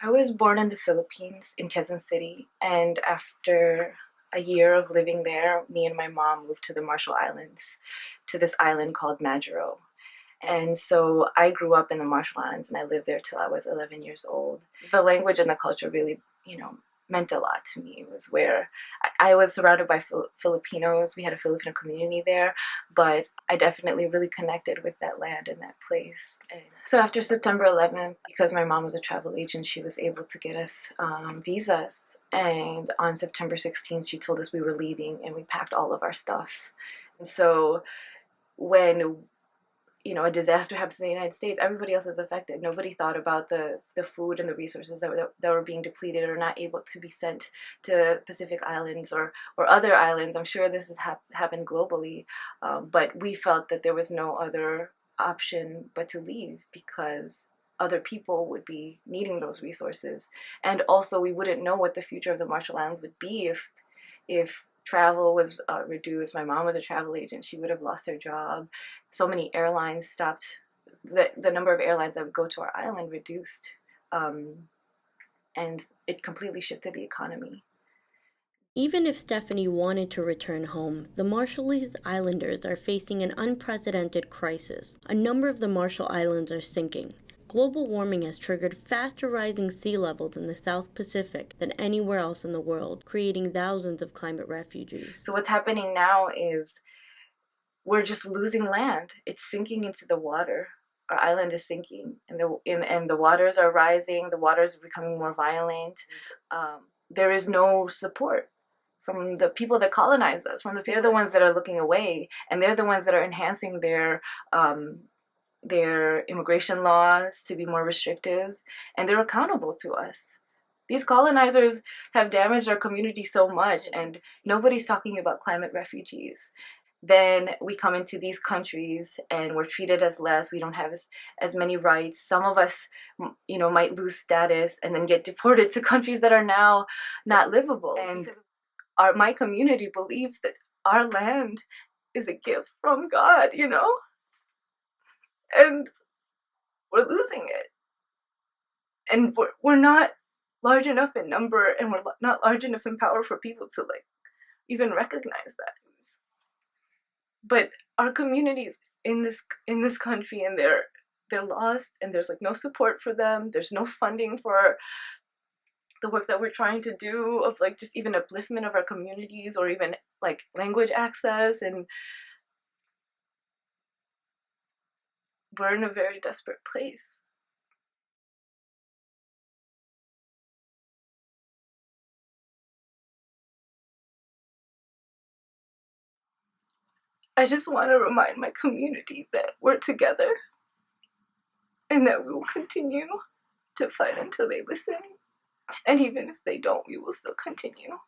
I was born in the Philippines, in Quezon City, and after a year of living there, me and my mom moved to the Marshall Islands, to this island called Majuro. And so I grew up in the Marshall Islands and I lived there till I was 11 years old. The language and the culture really, meant a lot to me. It was where I was surrounded by Filipinos. We had a Filipino community there, but I definitely really connected with that land and that place. And so after September 11th, because my mom was a travel agent, she was able to get us visas. And on September 16th, she told us we were leaving and we packed all of our stuff. And so when a disaster happens in the United States, everybody else is affected. Nobody thought about the food and the resources that were being depleted or not able to be sent to Pacific Islands or other islands. I'm sure this has happened globally, but we felt that there was no other option but to leave because other people would be needing those resources. And also we wouldn't know what the future of the Marshall Islands would be if travel was reduced. My mom was a travel agent. She would have lost her job. So many airlines stopped. The number of airlines that would go to our island reduced. And it completely shifted the economy. Even if Stephanie wanted to return home, the Marshallese Islanders are facing an unprecedented crisis. A number of the Marshall Islands are sinking. Global warming has triggered faster rising sea levels in the South Pacific than anywhere else in the world, creating thousands of climate refugees. So what's happening now is we're just losing land. It's sinking into the water. Our island is sinking, and the waters are rising. The waters are becoming more violent. There is no support from the people that colonize us. They're the ones that are looking away, and they're the ones that are enhancing their immigration laws to be more restrictive, and they're accountable to us. These colonizers have damaged our community so much, and nobody's talking about climate refugees. Then we come into these countries and we're treated as less. We don't have as many rights. Some of us, might lose status and then get deported to countries that are now not livable. And my community believes that our land is a gift from God, and we're losing it. And we're not large enough in number, and we're not large enough in power for people to even recognize that. But our communities in this country, and they're lost, and there's no support for them. There's no funding for the work that we're trying to do of just even upliftment of our communities, or even language access, and we're in a very desperate place. I just want to remind my community that we're together and that we will continue to fight until they listen. And even if they don't, we will still continue.